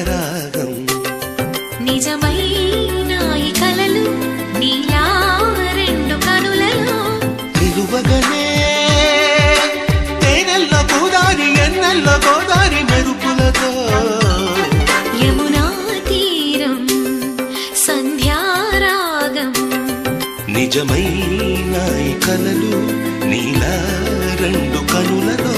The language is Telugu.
రాగం నిజమైన ఈ కలలు నీలా రెండు కనులలో నిలువగనే తేనెల్ల గోదారి ఎన్నెల్ల గోదారి మెరుపులతో యమునా తీరం సంధ్యారాగం నిజమైన ఈ కలలు నీలా రెండు కనులలో